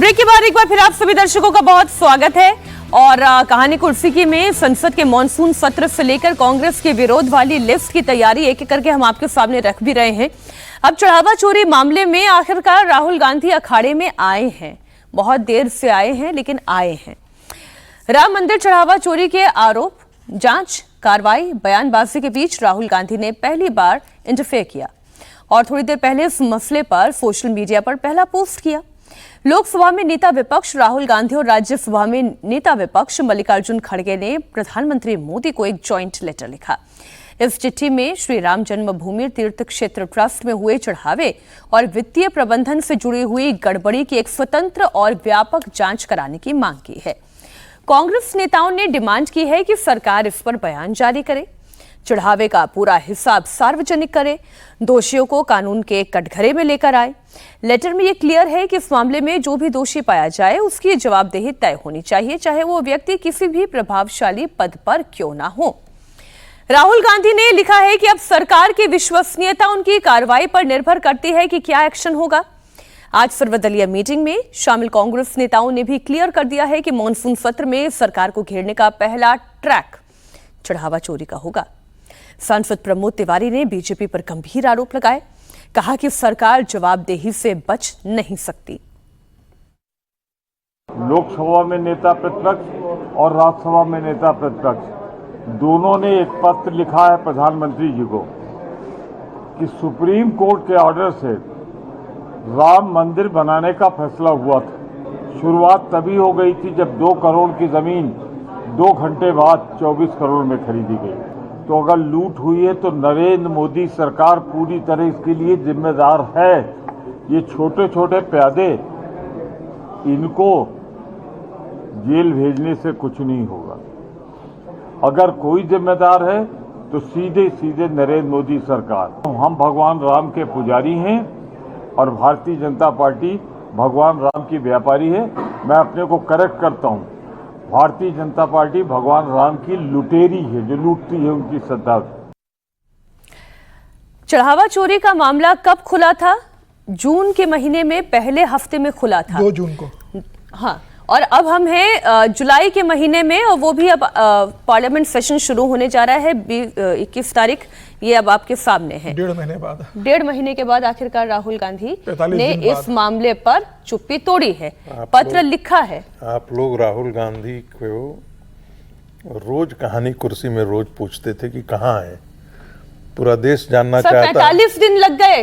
Break के बाद एक बार फिर आप सभी दर्शकों का बहुत स्वागत है। और कहानी कुर्सी की में संसद के मॉनसून सत्र से लेकर कांग्रेस के विरोध वाली लिस्ट की तैयारी एक एक करके हम आपके सामने रख भी रहे हैं। अब चढ़ावा चोरी मामले में आखिरकार राहुल गांधी अखाड़े में आए हैं। बहुत देर से आए हैं, लेकिन आए हैं। राम मंदिर चढ़ावा चोरी के आरोप, जांच, कार्रवाई, बयानबाजी के बीच राहुल गांधी ने पहली बार इंटरफेयर किया और थोड़ी देर पहले इस मसले पर सोशल मीडिया पर पहला पोस्ट किया। लोकसभा में नेता विपक्ष राहुल गांधी और राज्यसभा में नेता विपक्ष मल्लिकार्जुन खड़गे ने प्रधानमंत्री मोदी को एक जॉइंट लेटर लिखा। इस चिट्ठी में श्री राम जन्मभूमि तीर्थ क्षेत्र ट्रस्ट में हुए चढ़ावे और वित्तीय प्रबंधन से जुड़ी हुई गड़बड़ी की एक स्वतंत्र और व्यापक जांच कराने की मांग की है। कांग्रेस नेताओं ने डिमांड की है कि सरकार इस पर बयान जारी करे, चढ़ावे का पूरा हिसाब सार्वजनिक करे, दोषियों को कानून के कटघरे में लेकर आए। लेटर में यह क्लियर है कि इस मामले में जो भी दोषी पाया जाए उसकी जवाबदेही तय होनी चाहिए, चाहे वो व्यक्ति किसी भी प्रभावशाली पद पर क्यों ना हो। राहुल गांधी ने लिखा है कि अब सरकार की विश्वसनीयता उनकी कार्रवाई पर निर्भर करती है कि क्या एक्शन होगा। आज सर्वदलीय मीटिंग में शामिल कांग्रेस नेताओं ने भी क्लियर कर दिया है कि मॉनसून सत्र में सरकार को घेरने का पहला ट्रैक चढ़ावा चोरी का होगा। सांसद प्रमोद तिवारी ने बीजेपी पर गंभीर आरोप लगाए, कहा कि सरकार जवाबदेही से बच नहीं सकती। लोकसभा में नेता प्रतिपक्ष और राज्यसभा में नेता प्रतिपक्ष दोनों ने एक पत्र लिखा है प्रधानमंत्री जी को कि सुप्रीम कोर्ट के ऑर्डर से राम मंदिर बनाने का फैसला हुआ था। शुरुआत तभी हो गई थी जब 2 करोड़ की जमीन 2 घंटे बाद 24 करोड़ में खरीदी गई। तो अगर लूट हुई है तो नरेंद्र मोदी सरकार पूरी तरह इसके लिए जिम्मेदार है। ये छोटे छोटे प्यादे, इनको जेल भेजने से कुछ नहीं होगा। अगर कोई जिम्मेदार है तो सीधे सीधे नरेंद्र मोदी सरकार। हम भगवान राम के पुजारी हैं और भारतीय जनता पार्टी भगवान राम की व्यापारी है। मैं अपने को करेक्ट करता हूं, भारतीय जनता पार्टी भगवान राम की लुटेरी है, जो लूटती है उनकी श्रद्धा। चढ़ावा चोरी का मामला कब खुला था? जून के महीने में पहले हफ्ते में खुला था, 2 जून को। हाँ, और अब हम हैं जुलाई के महीने में, और वो भी अब पार्लियामेंट सेशन शुरू होने जा रहा है 21 तारीख। ये अब आपके सामने है। 1.5 महीने बाद, 1.5 महीने के बाद आखिरकार राहुल गांधी ने इस मामले पर चुप्पी तोड़ी है, पत्र लिखा है। आप लोग राहुल गांधी को रोज कहानी कुर्सी में रोज पूछते थे कि कहाँ है, पूरा देश जानना चाहता है। 45 दिन लग गए।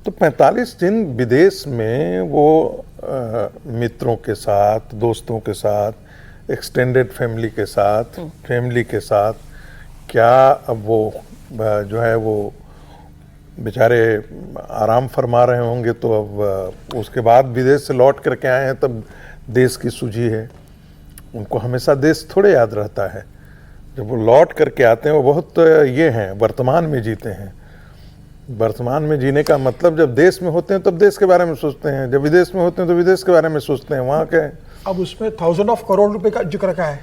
तो 45 दिन विदेश में वो मित्रों के साथ, दोस्तों के साथ, एक्सटेंडेड फैमिली के साथ, फैमिली के साथ, क्या अब वो जो है वो बेचारे आराम फरमा रहे होंगे। तो अब उसके बाद विदेश से लौट करके आए हैं, तब देश की सूझी है। उनको हमेशा देश थोड़े याद रहता है। जब वो लौट करके आते हैं वो बहुत ये हैं, वर्तमान में जीते हैं। वर्तमान में जीने का मतलब जब देश में होते हैं तब देश के बारे में सोचते हैं, जब विदेश में होते हैं तो विदेश के बारे में सोचते हैं। वहाँ के अब उसमें 1000 करोड़ रुपए का जिक्र का है।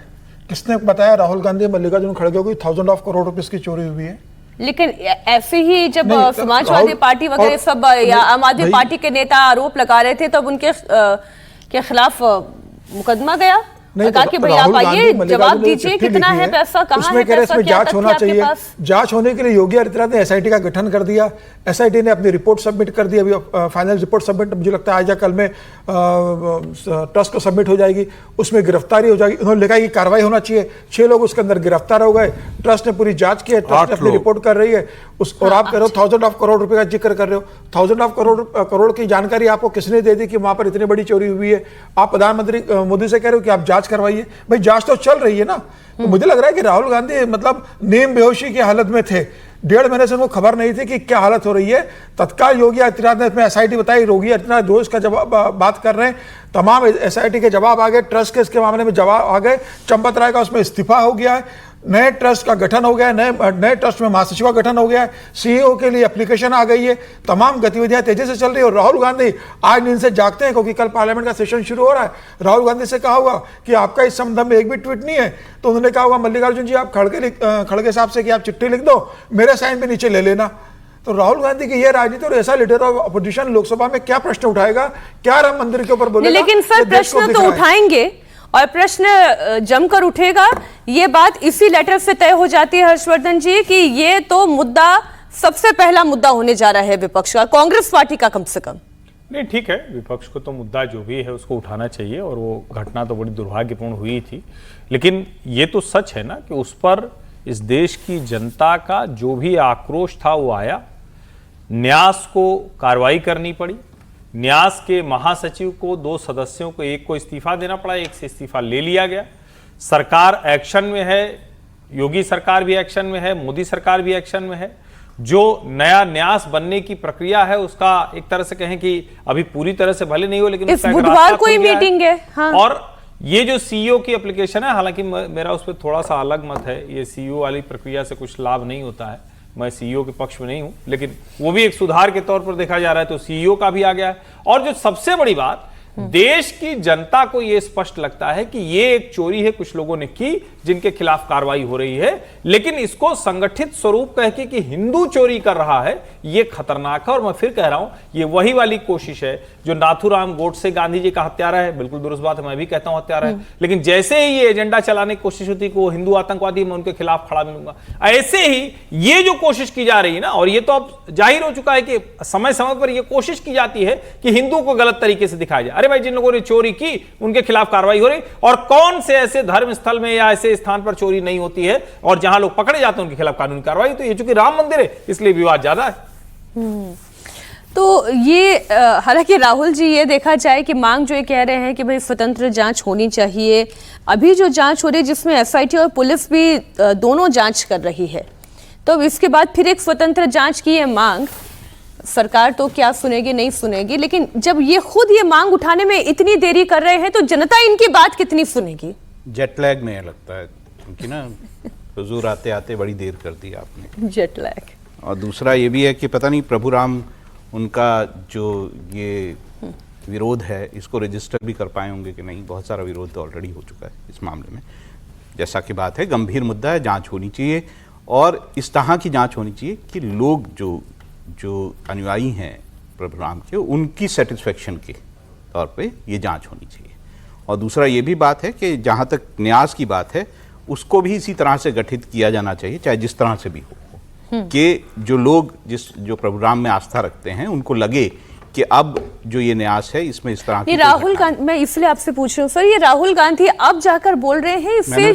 किसने बताया राहुल गांधी मल्लिकार्जुन खड़गे को 1000 करोड़ रुपए की चोरी हुई है? लेकिन ऐसे ही जब समाजवादी पार्टी वगैरह सब या आम आदमी पार्टी के नेता आरोप लगा रहे थे, तब उनके के खिलाफ मुकदमा गया। कहा कि भाई आप आइए, जवाब दीजिए, कितना है पैसा, कहाँ है पैसा, इसमें जांच होना चाहिए। जांच होने के लिए योगी आदित्यनाथ ने एसआईटी का गठन कर दिया। एसआईटी ने अपनी रिपोर्ट सबमिट कर दी। अभी फाइनल रिपोर्ट सबमिट मुझे लगता है आज या कल में ट्रस्ट को सबमिट हो जाएगी। उसमें गिरफ्तारी हो जाएगी। उन्होंने लिखा कि कार्रवाई होना चाहिए। 6 लोग उसके अंदर गिरफ्तार हो गए। ट्रस्ट ने पूरी जांच की है, ट्रस्ट अपनी रिपोर्ट कर रही है। और आप कह रहे हो 1000 करोड़ रुपए का जिक्र कर रहे हो। 1000 करोड़ की जानकारी आपको किसने दे दी कि वहां पर इतनी बड़ी चोरी हुई है? आप प्रधानमंत्री मोदी से कह रहे हो कि आप जांच करवाइए। भाई जांच तो चल रही है ना। तो मुझे लग रहा है कि राहुल गांधी मतलब नींद बेहोशी की हालत में थे। 1.5 महीने से उनको खबर नहीं थी कि क्या हालत हो रही है। तत्काल योगी आदित्यनाथ ने इसमें एसआईटी बताई। योगी आदित्यनाथ दोष का जवाब बात कर रहे हैं। तमाम एसआईटी के जवाब आ गए। ट्रस्ट के इसके मामले में जवाब आ गए। चंपत राय का उसमें इस्तीफा हो गया है। नए ट्रस्ट का गठन हो गया है। नए ट्रस्ट में महासचिव का गठन हो गया है। सीईओ के लिए एप्लीकेशन आ गई है। तमाम गतिविधियां तेजी से चल रही है। और राहुल गांधी आज नींद से जागते हैं क्योंकि कल पार्लियामेंट का सेशन शुरू हो रहा है। राहुल गांधी से कहा होगा कि आपका इस संबंध में एक भी ट्वीट नहीं है, तो उन्होंने कहा होगा मल्लिकार्जुन जी आप खड़गे साहब से कि आप चिट्ठी लिख दो, मेरे साइन पे नीचे ले लेना। तो राहुल गांधी की यह राजनीति और ऐसा लीडर ऑफ अपोजिशन लोकसभा में क्या प्रश्न उठाएगा, क्या राम मंदिर के ऊपर बोलेगा? लेकिन सर प्रश्न तो उठाएंगे और प्रश्न जमकर उठेगा। ये बात इसी लेटर से तय हो जाती है हर्षवर्धन जी कि ये तो मुद्दा सबसे पहला मुद्दा होने जा रहा है विपक्ष का, कांग्रेस पार्टी का कम से कम। नहीं, ठीक है, विपक्ष को तो मुद्दा जो भी है उसको उठाना चाहिए और वो घटना तो बड़ी दुर्भाग्यपूर्ण हुई थी, लेकिन ये तो सच है ना कि उस पर इस देश की जनता का जो भी आक्रोश था वो आया। न्यास को कार्रवाई करनी पड़ी। न्यास के महासचिव को 2 सदस्यों को, एक को इस्तीफा देना पड़ा, एक से इस्तीफा ले लिया गया। सरकार एक्शन में है, योगी सरकार भी एक्शन में है, मोदी सरकार भी एक्शन में है। जो नया न्यास बनने की प्रक्रिया है उसका एक तरह से कहें कि अभी पूरी तरह से भले नहीं हो, लेकिन इस बुधवार को ही मीटिंग है। हाँ। और ये जो सीईओ की एप्लीकेशन है, हालांकि मेरा उस पर थोड़ा सा अलग मत है, ये सीईओ वाली प्रक्रिया से कुछ लाभ नहीं होता है, मैं सीईओ के पक्ष में नहीं हूं, लेकिन वो भी एक सुधार के तौर पर देखा जा रहा है, तो सीईओ का भी आ गया है। और जो सबसे बड़ी बात, देश की जनता को यह स्पष्ट लगता है कि ये एक चोरी है कुछ लोगों ने की, जिनके खिलाफ कार्रवाई हो रही है, लेकिन इसको संगठित स्वरूप कह के कि हिंदू चोरी कर रहा है, ये खतरनाक है। और मैं फिर कह रहा हूं, ये वही वाली कोशिश है जो नाथूराम गोडसे गांधी जी का हत्यारा है, बिल्कुल दुरुस्त बात है, मैं भी कहता हूं हत्यारा है, लेकिन जैसे ही ये एजेंडा चलाने की कोशिश होती है कि वो हिंदू आतंकवादी, मैं उनके खिलाफ खड़ा मिलूंगा, ऐसे ही ये जो कोशिश की जा रही है ना, और ये तो अब जाहिर हो चुका है कि समय समय पर यह कोशिश की जाती है कि हिंदू को गलत तरीके से दिखाया जाए। अरे भाई, जिन लोगों ने चोरी की उनके खिलाफ कार्रवाई हो रही, और कौन से ऐसे धर्म स्थल में या ऐसे स्थान पर चोरी नहीं होती है और जहां लोग पकड़े जाते हैं उनके खिलाफ कानूनी कार्रवाई। तो ये चूंकि राम मंदिर है इसलिए विवाद ज्यादा है। तो ये हालांकि राहुल जी, ये देखा जाए कि मांग जो ये कह रहे हैं कि भाई स्वतंत्र जांच होनी चाहिए, अभी जो जांच हो रही है जिसमें एसआईटी और पुलिस भी दोनों जांच कर रही है, तो इसके बाद फिर एक स्वतंत्र जांच की ये मांग, सरकार तो क्या सुनेगी नहीं सुनेगी, लेकिन जब ये खुद ये मांग उठाने में इतनी देरी कर रहे हैं तो जनता इनकी बात कितनी सुनेगी? जेट लैग में लगता है, क्योंकि ना हुजूर आते आते बड़ी देर कर दी आपने। Jet lag. और दूसरा ये भी है कि पता नहीं प्रभु राम उनका जो ये विरोध है इसको रजिस्टर भी कर पाए होंगे कि नहीं। बहुत सारा विरोध तो ऑलरेडी हो चुका है इस मामले में। जैसा कि बात है, गंभीर मुद्दा है, जांच होनी चाहिए और इस तरह की जांच होनी चाहिए कि लोग जो अनुयायी हैं प्रभु राम के, उनकी सेटिस्फेक्शन के तौर पे ये जांच होनी चाहिए। और दूसरा ये भी बात है कि जहाँ तक न्यास की बात है उसको भी इसी तरह से गठित किया जाना चाहिए, चाहे जिस तरह से भी हो, कि जो लोग जो प्रभु राम में आस्था रखते हैं उनको लगे कि अब जो ये न्यास है इसमें इस तरह की राहुल गांधी, मैं इसलिए आपसे पूछ रही हूँ सर, ये राहुल गांधी अब जाकर बोल रहे हैं, इससे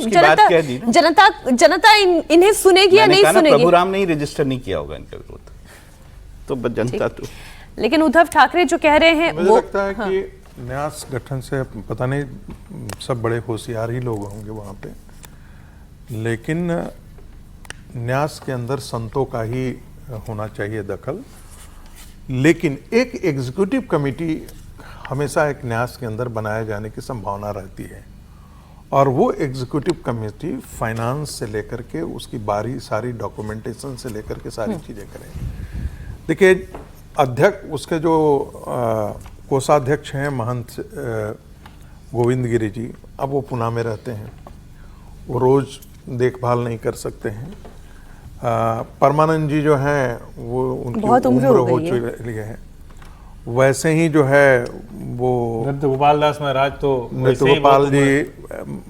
जनता इन्हें सुनेगी या नहीं सुनेगी? प्रभु राम ने ही रजिस्टर नहीं किया होगा इनका विरोध, तो जनता तो। लेकिन उद्धव ठाकरे जो कह रहे हैं मुझे वो लगता है कि न्यास गठन से पता नहीं सब बड़े होशियार ही लोग होंगे वहां पे, लेकिन न्यास के अंदर संतों का ही होना चाहिए दखल। लेकिन एक एग्जीक्यूटिव कमेटी हमेशा एक न्यास के अंदर बनाए जाने की संभावना रहती है, और वो एग्जीक्यूटिव कमेटी फाइनेंस से लेकर के उसकी सारी डॉक्यूमेंटेशन से लेकर के सारी चीज़ें करें। देखिए, अध्यक्ष उसके जो कोषाध्यक्ष हैं महंत गोविंद गिरी जी, अब वो पुणे में रहते हैं, वो रोज़ देखभाल नहीं कर सकते हैं। परमानंद जी जो हैं वो उनकी उम्र हो चुकी है, वैसे ही जो है वो गोपाल दास महाराज तो गोपाल जी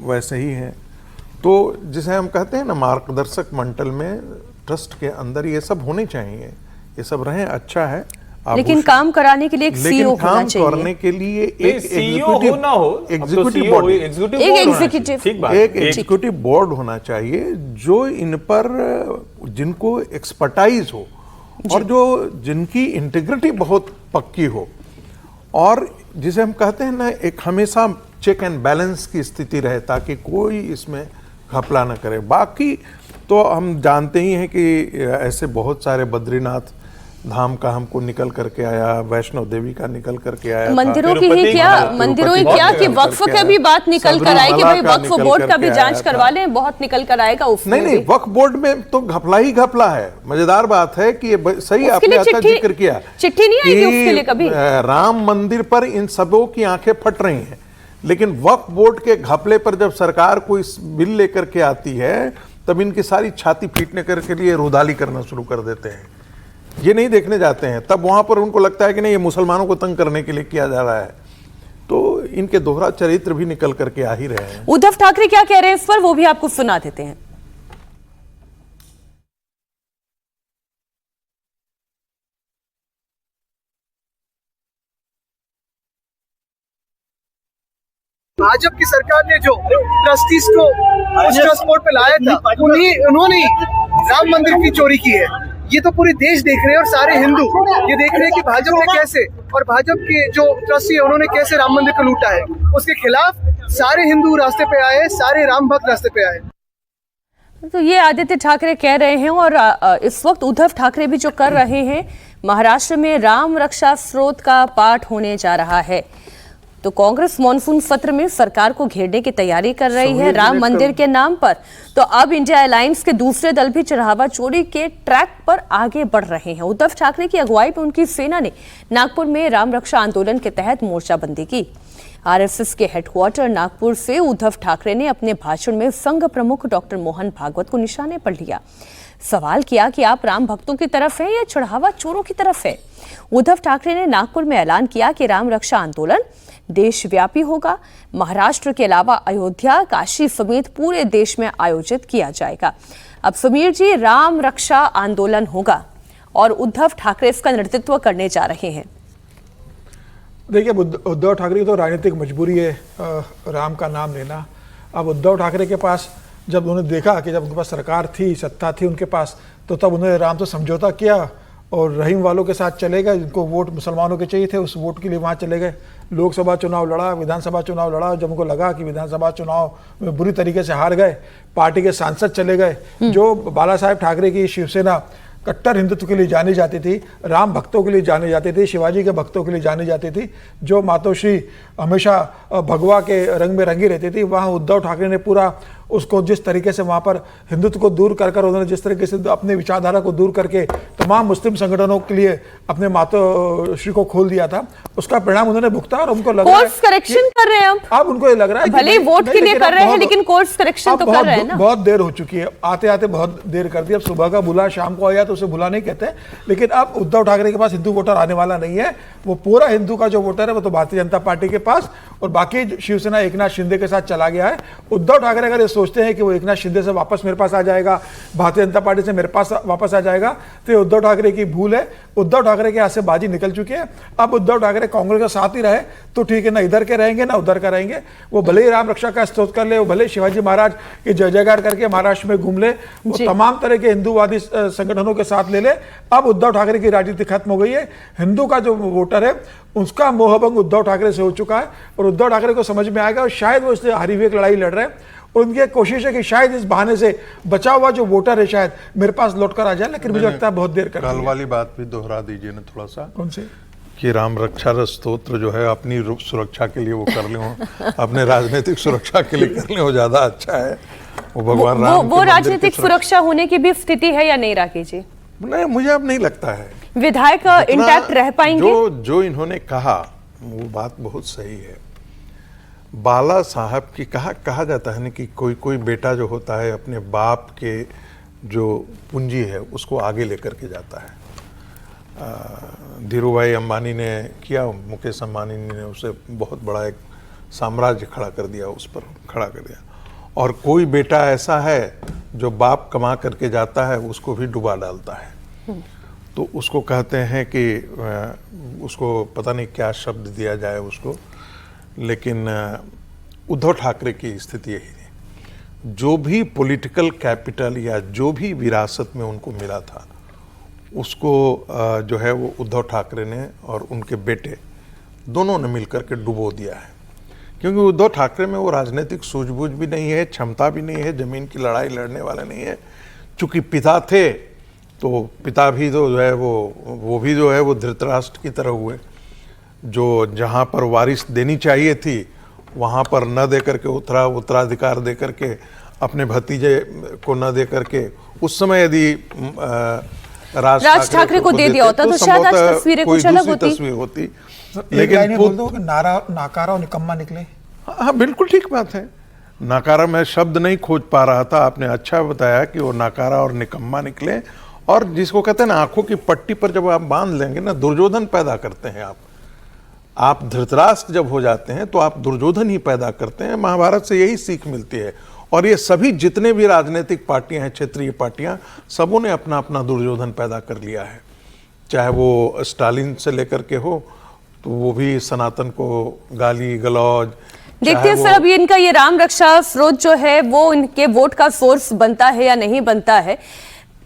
वैसे ही हैं। तो जिसे हम कहते हैं ना मार्गदर्शक मंडल में ट्रस्ट के अंदर ये सब होने चाहिए, ये सब रहे, अच्छा है। लेकिन काम कराने के लिए एक सीईओ होना चाहिए। करने के लिए एक एग्जीक्यूटिव बोर्ड होना चाहिए जो इन पर जिनको एक्सपर्टाइज हो और जो जिनकी इंटीग्रिटी बहुत पक्की हो, और जिसे हम कहते हैं ना एक हमेशा चेक एंड बैलेंस की स्थिति रहे, ताकि कोई इसमें घपला न करे। बाकी तो हम जानते ही हैं कि ऐसे बहुत सारे बद्रीनाथ धाम का हमको निकल करके आया, वैष्णो देवी का निकल करके आया, मंदिरों की ही क्या, मंदिरों ही क्या कि वक्फ का भी बात निकल कर आए कि भाई वक्फ बोर्ड का भी जांच करवा लें, बहुत निकल कर आएगा उसमें। नहीं, वक्फ बोर्ड में तो घपला ही घपला है। मजेदार बात है कि ये सही आपने अच्छा जिक्र किया, चिट्ठी नहीं आएगी उसके लिए कभी। राम मंदिर पर इन सबों की आंखें फट रही हैं, लेकिन वक्फ बोर्ड के घपले पर जब सरकार कोई बिल लेकर के आती है तब इनकी सारी छाती पीटने के लिए रुदाली करना शुरू कर देते हैं ये नहीं देखने जाते हैं, तब वहां पर उनको लगता है कि नहीं ये मुसलमानों को तंग करने के लिए किया जा रहा है। तो इनके दोहरा चरित्र भी निकल करके आ ही रहे हैं। उद्धव ठाकरे क्या कह रहे हैं इस पर, वो भी आपको सुना देते हैं। भाजपा की सरकार ने जो ट्रस्टीज को उस ट्रस्ट बोर्ड पे लाया था, उन्होंने राम मंदिर की चोरी की है। ये तो पूरे देश देख रहे हैं और सारे हिंदू ये देख रहे हैं कि भाजपा ने कैसे, और भाजपा के जो ट्रस्टी है उन्होंने कैसे राम मंदिर को लूटा है। उसके खिलाफ सारे हिंदू रास्ते पे आए, सारे राम भक्त रास्ते पे आए। तो ये आदित्य ठाकरे कह रहे हैं, और इस वक्त उद्धव ठाकरे भी जो कर रहे हैं, महाराष्ट्र में राम रक्षा स्रोत का पाठ होने जा रहा है। तो कांग्रेस मॉनसून सत्र में सरकार को घेरने की तैयारी कर रही है राम मंदिर के नाम पर। तो अब इंडिया अलायंस के दूसरे दल भी चढ़ावा चोरी के ट्रैक पर आगे बढ़ रहे हैं। उद्धव ठाकरे की अगुवाई में उनकी सेना ने नागपुर में राम रक्षा आंदोलन के तहत मोर्चाबंदी की। आरएसएस के हेडक्वार्टर नागपुर से उद्धव ठाकरे ने अपने भाषण में संघ प्रमुख डॉक्टर मोहन भागवत को निशाने पर लिया। सवाल किया कि आप राम भक्तों की तरफ हैं या चढ़ावा चोरों की तरफ है। उद्धव ठाकरे ने नागपुर में ऐलान किया कि राम रक्षा आंदोलन देशव्यापी होगा। महाराष्ट्र के अलावा अयोध्या, काशी समेत पूरे देश में आयोजित किया जाएगा। अब समीर जी, राम रक्षा आंदोलन होगा और उद्धव ठाकरे इसका नेतृत्व करने जा रहे हैं। देखिए, उद्धव ठाकरे की तो राजनीतिक मजबूरी है राम का नाम लेना। अब उद्धव ठाकरे के पास जब उन्होंने देखा कि जब उनके पास सरकार थी, सत्ता थी उनके पास, तो तब उन्होंने राम से समझौता किया और रहीम वालों के साथ चले गए। जिनको वोट मुसलमानों के चाहिए थे, उस वोट के लिए वहाँ चले गए। लोकसभा चुनाव लड़ा, विधानसभा चुनाव लड़ा। जब उनको लगा कि विधानसभा चुनाव में बुरी तरीके से हार गए, पार्टी के सांसद चले गए। जो बाला साहेब ठाकरे की शिवसेना कट्टर हिंदुत्व के लिए जानी जाती थी, राम भक्तों के लिए जानी जाती थी, शिवाजी के भक्तों के लिए जानी जाती थी, जो मातोश्री हमेशा भगवा के रंग में रंगी रहती थी, वहाँ उद्धव ठाकरे ने पूरा उसको जिस तरीके से वहाँ पर हिंदुत्व को दूर कर उन्होंने जिस तरीके से अपने विचारधारा को दूर करके तमाम मुस्लिम संगठनों के लिए अपने मातोश्री को खोल दिया था, उसका परिणाम उन्होंने भुगता। और उनको लग रहा है कोर्स करेक्शन कर रहे हैं अब उनको ये लग रहा है भले वोट के लिए कर रहे हैं, लेकिन कोर्स करेक्शन तो कर रहे हैं ना। बहुत देर हो चुकी है, आते आते बहुत देर कर दी। अब सुबह का बुला शाम को आया तो उसे बुला नहीं कहते। लेकिन अब उद्धव ठाकरे के पास हिंदू वोटर आने वाला नहीं है। वो पूरा हिंदू का जो वोटर है वो तो भारतीय जनता पार्टी के पास, और बाकी शिवसेना एकनाथ शिंदे के साथ चला गया है। उद्धव ठाकरे अगर ये सोचते हैं कि वो एकनाथ शिंदे से वापस मेरे पास आ जाएगा, भारतीय जनता पार्टी से मेरे पास वापस आ जाएगा, तो ये उद्धव ठाकरे की भूल है। उद्धव ठाकरे के हाथ से बाजी निकल चुकी है। अब उद्धव ठाकरे कांग्रेस के साथ ही रहे तो ठीक है, ना इधर के रहेंगे ना उधर का रहेंगे। वो भले ही राम रक्षा का स्तोत्र कर ले, वो भले शिवाजी महाराज की जय जयकार करके महाराष्ट्र में घूम ले, वो तमाम तरह के हिंदूवादी संगठनों के साथ ले ले। अब उद्धव ठाकरे की राजनीति खत्म हो गई है। हिंदू का जो वोटर है उसका मोहभंग उद्धव ठाकरे से हो चुका है, और उद्धव ठाकरे को समझ में आएगा। और शायद वो इससे हारी हुई एक लड़ाई लड़ रहे हैं, और उनकी कोशिश है कि शायद इस बहाने से बचा हुआ जो वोटर है शायद मेरे पास लौट कर आ जाए। लेकिन मुझे लगता है बहुत देर कर कल वाली बात भी दोहरा दीजिए ना थोड़ा सा। कौन से? कि राम रक्षा स्तोत्र जो है अपनी सुरक्षा के लिए वो कर ले, अपने राजनीतिक सुरक्षा के लिए कर ले, वो ज्यादा अच्छा है। वो भगवान राम वो राजनीतिक सुरक्षा होने की भी स्थिति है या नहीं राकेश जी? नहीं, मुझे अब नहीं लगता है। विधायक इंटैक्ट रह पाएंगे? जो इन्होंने कहा वो बात बहुत सही है। बाला साहब की कहा जाता है ना कि कोई बेटा जो होता है अपने बाप के जो पूंजी है उसको आगे लेकर के जाता है। धीरूभाई अंबानी ने किया, मुकेश अंबानी ने उसे बहुत बड़ा एक साम्राज्य खड़ा कर दिया, उस पर खड़ा कर दिया। और कोई बेटा ऐसा है जो बाप कमा करके जाता है उसको भी डुबा डालता है। तो उसको कहते हैं कि उसको पता नहीं क्या शब्द दिया जाए उसको, लेकिन उद्धव ठाकरे की स्थिति यही थी। जो भी पॉलिटिकल कैपिटल या जो भी विरासत में उनको मिला था उसको जो है वो उद्धव ठाकरे ने और उनके बेटे दोनों ने मिलकर के डुबो दिया है। क्योंकि उद्धव ठाकरे में वो राजनीतिक सूझबूझ भी नहीं है, क्षमता भी नहीं है, जमीन की लड़ाई लड़ने वाले नहीं है। चूंकि पिता थे तो पिता भी तो जो है वो भी जो है वो धृतराष्ट्र की तरह हुए, जो जहाँ पर वारिस देनी चाहिए थी वहाँ पर न दे करके उत्तराधिकार दे करके अपने भतीजे को न दे करके, उस समय यदि राज ठाकरे को दे दिया होता तो शायद आज तस्वीरें कुछ अलग होती। लेकिन बोल दो कि नाकारा और निकम्मा निकले। हाँ, बिल्कुल ठीक बात है। नाकारा मैं शब्द नहीं खोज पा रहा था, आपने अच्छा बताया कि वो नाकारा और निकम्मा निकले। और जिसको कहते हैं ना, आंखों की पट्टी पर जब आप बांध लेंगे ना, दुर्योधन पैदा करते हैं आप धृतराष्ट्र जब हो जाते हैं तो आप दुर्योधन ही पैदा करते हैं। महाभारत से यही सीख मिलती है। और ये सभी जितने भी राजनीतिक पार्टियां हैं, क्षेत्रीय पार्टियां, सबों ने अपना अपना दुर्योधन पैदा कर लिया है। चाहे वो स्टालिन से लेकर के हो, तो वो भी सनातन को गाली गलौज। देखते हैं सर, अभी इनका ये राम रक्षा स्रोत जो है वो इनके वोट का सोर्स बनता है या नहीं बनता है।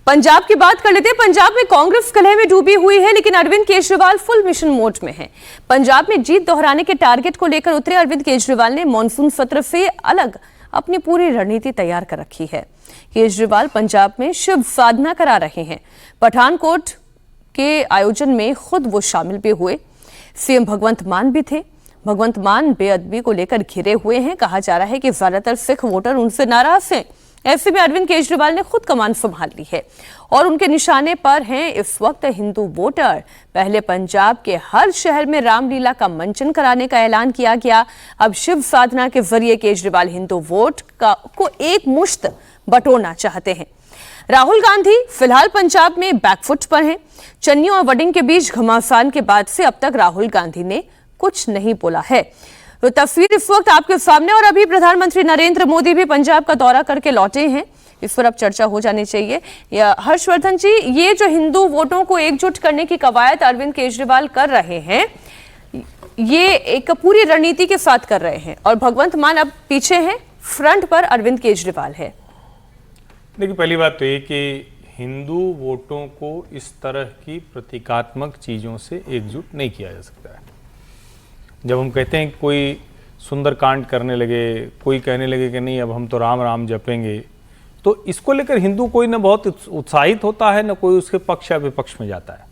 पंजाब की बात कर लेते हैं। पंजाब में कांग्रेस कलह में डूबी हुई है, लेकिन Arvind Kejriwal full mission mode में है। पंजाब में जीत दोहराने के टारगेट को लेकर उतरे अरविंद केजरीवाल ने मॉनसून सत्र से अलग अपनी पूरी रणनीति तैयार कर रखी है। केजरीवाल पंजाब में शिव साधना करा रहे हैं। पठानकोट के आयोजन में खुद वो शामिल भी हुए। सीएम भगवंत मान भी थे। भगवंत मान बेअदबी को लेकर घिरे हुए हैं। कहा जा रहा है कि ज्यादातर सिख वोटर उनसे नाराज हैं। ऐसे में अरविंद केजरीवाल ने खुद कमान संभाल ली है और उनके निशाने पर हैं इस वक्त हिंदू वोटर। पहले पंजाब के हर शहर में रामलीला का मंचन कराने का ऐलान किया गया। अब शिव साधना के जरिए केजरीवाल हिंदू वोट को एक मुश्त बटोरना चाहते हैं। राहुल गांधी फिलहाल पंजाब में बैकफुट पर हैं। चन्नी और वडिंग के बीच घमासान के बाद से अब तक राहुल गांधी ने कुछ नहीं बोला है। तो तस्वीर इस वक्त आपके सामने, और अभी प्रधानमंत्री नरेंद्र मोदी भी पंजाब का दौरा करके लौटे हैं। इस पर अब चर्चा हो जानी चाहिए। हर्षवर्धन जी, ये जो हिंदू वोटों को एकजुट करने की कवायद अरविंद केजरीवाल कर रहे हैं, ये एक पूरी रणनीति के साथ कर रहे हैं और भगवंत मान अब पीछे हैं, फ्रंट पर अरविंद केजरीवाल है। देखिए, पहली बात तो ये कि हिंदू वोटों को इस तरह की प्रतीकात्मक चीज़ों से एकजुट नहीं किया जा सकता है। जब हम कहते हैं कोई सुंदरकांड करने लगे, कोई कहने लगे कि नहीं अब हम तो राम राम जपेंगे, तो इसको लेकर हिंदू कोई न बहुत उत्साहित होता है, न कोई उसके पक्ष या विपक्ष में जाता है।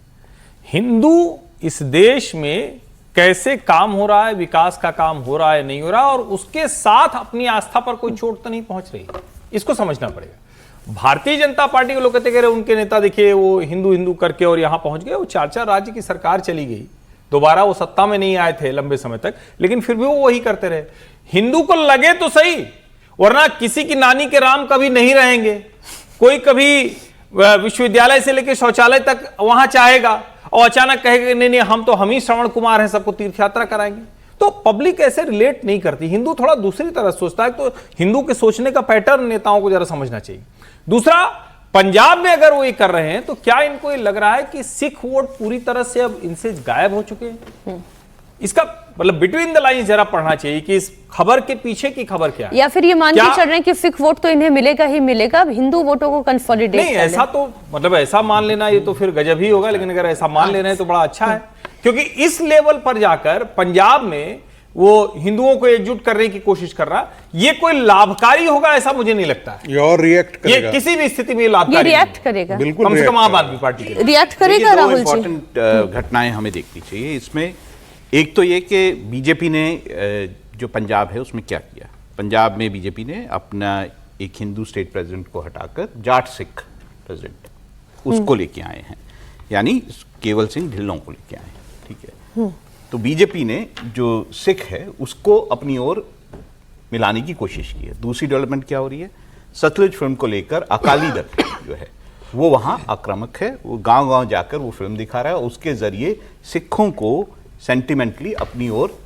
हिंदू इस देश में कैसे काम हो रहा है, विकास का काम हो रहा है नहीं हो रहा, और उसके साथ अपनी आस्था पर कोई चोट तो नहीं पहुंच रही, इसको समझना पड़ेगा। भारतीय जनता पार्टी के लोग कहते हैं उनके नेता देखिए वो हिंदू हिंदू करके और यहां पहुंच गए। वो 4 राज्य की सरकार चली गई, दोबारा वो सत्ता में नहीं आए थे लंबे समय तक, लेकिन फिर भी वो वही करते रहे। हिंदू को लगे तो सही, वरना किसी की नानी के राम कभी नहीं रहेंगे। कोई कभी विश्वविद्यालय से लेकर शौचालय तक वहां चाहेगा और अचानक कहेगा नहीं हम ही श्रवण कुमार हैं, सबको तीर्थ यात्रा कराएंगे। तो पब्लिक ऐसे रिलेट नहीं करती। हिंदू थोड़ा दूसरी तरह सोचता है। तो हिंदू के सोचने का पैटर्न नेताओं को जरा समझना चाहिए। दूसरा, पंजाब में अगर वो ये कर रहे हैं तो क्या इनको ये लग रहा है कि सिख वोट पूरी तरह से अब इनसे गायब हो चुके हैं? इसका मतलब बिटवीन द लाइंस जरा पढ़ना चाहिए कि इस खबर के पीछे की खबर क्या है। या फिर ये मान के चल रहे हैं कि सिख वोट तो इन्हें मिलेगा ही मिलेगा, अब हिंदू वोटों को कंसोलिडेट नहीं, ऐसा तो मतलब ऐसा मान लेना ये तो फिर गजब ही होगा। लेकिन अगर ऐसा मान लेना है तो बड़ा अच्छा है, क्योंकि इस लेवल पर जाकर पंजाब में वो हिंदुओं को एकजुट करने की कोशिश कर रहा, ये कोई लाभकारी होगा ऐसा मुझे नहीं लगता है। ये और रिएक्ट करेगा, ये किसी भी स्थिति में लाभकारी रिएक्ट करेगा, बिल्कुल कम से कम आम आदमी पार्टी के रिएक्ट करेगा। राहुल जी, इंपॉर्टेंट घटनाएं हमें देखनी चाहिए इसमें। एक तो ये कि बीजेपी ने जो पंजाब है उसमें क्या किया। पंजाब में बीजेपी ने अपना एक हिंदू स्टेट प्रेसिडेंट को हटाकर जाट सिख प्रेसिडेंट उसको लेके आए हैं, यानी केवल सिंह ढिल्लों को लेके आए हैं। ठीक है, तो बीजेपी ने जो सिख है उसको अपनी ओर मिलाने की कोशिश की है। दूसरी डेवलपमेंट क्या हो रही है, सतलुज फिल्म को लेकर अकाली दल जो है वो वहां आक्रामक है। वो गांव-गांव जाकर वो फिल्म दिखा रहा है, उसके जरिए सिखों को सेंटिमेंटली अपनी ओर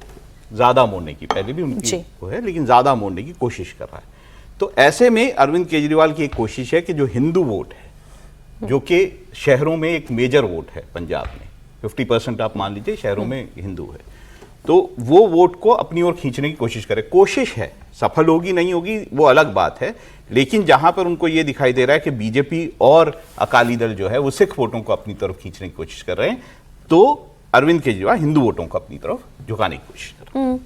ज्यादा मोड़ने की, पहले भी उनकी वो है लेकिन ज्यादा मोड़ने की कोशिश कर रहा है। तो ऐसे में अरविंद केजरीवाल की एक कोशिश है कि जो हिंदू वोट है, जो कि शहरों में एक मेजर वोट है, पंजाब में 50% आप मान लीजिए शहरों में हिंदू है, तो वो वोट को अपनी ओर खींचने की कोशिश करे। कोशिश है, सफल होगी नहीं होगी वो अलग बात है, लेकिन जहां पर उनको ये दिखाई दे रहा है कि बीजेपी और अकाली दल जो है वो सिख वोटों को अपनी तरफ खींचने की कोशिश कर रहे हैं, तो अरविंद केजरीवाल हिंदू वोटों को अपनी तरफ झुकाने की कोशिश कर रहे हैं।